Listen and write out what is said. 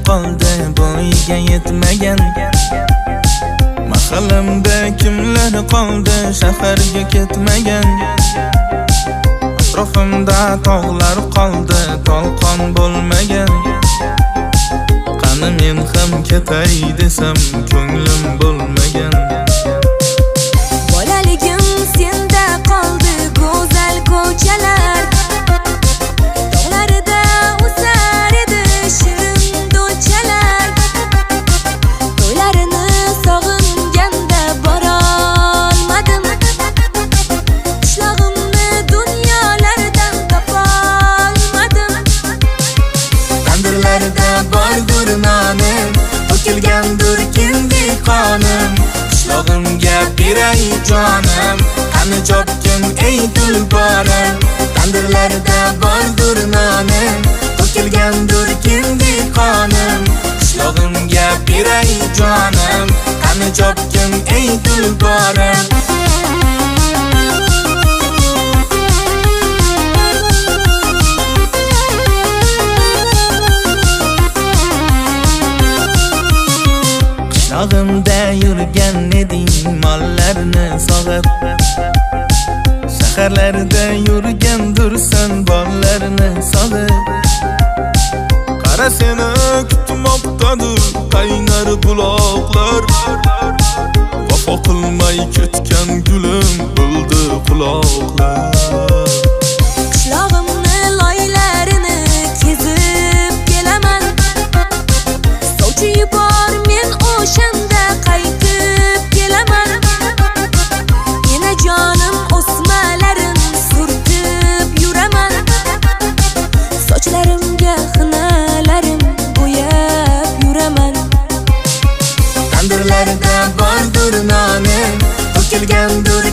qoldi bo'yiga yetmagan. Mahallamda kimlar qoldi shaharga ketmagan. Atrofimda tog'lar qoldi tolqon bo'lmagan. Qani men ham ketay desam ko'nglim bo'lmagan. Bolaligim senda qoldi go'zal ko'chalar. Tog'larida o'sar edi shirin do'chalar. To'ylarini sog'inganda borolmadim. Qishlog'imni dunyolardan topolmadim. Tandirlarda bordur nonim, to'kilgandur kindi qonim. Qishlog'imga beray jonim, qani chopgin ey tulporim. Tandirlarda bordur nonim, to'kilgandur kindi qonim. Qishlog'imga beray jonim, qani chopgin ey tulporim. Qishlog'imda yurgan eding mollarni sog'ib. Shaharlarda yurgandursan bollarni sog'ib. Qara seni kutmoqdadir qaynar buloqlar. Vafo qilmay ketgan gulim bo'ldi quloqlar. Qishlog'imni loylarini kezib kelaman. Sovchi yubor men o'shanda qaytib kelaman. Yana jonim o'smalarin surtib yuraman. Sochlarimga xinalarim bo'yab yuraman. Tandirlarda bordur nonim, to'kilgandur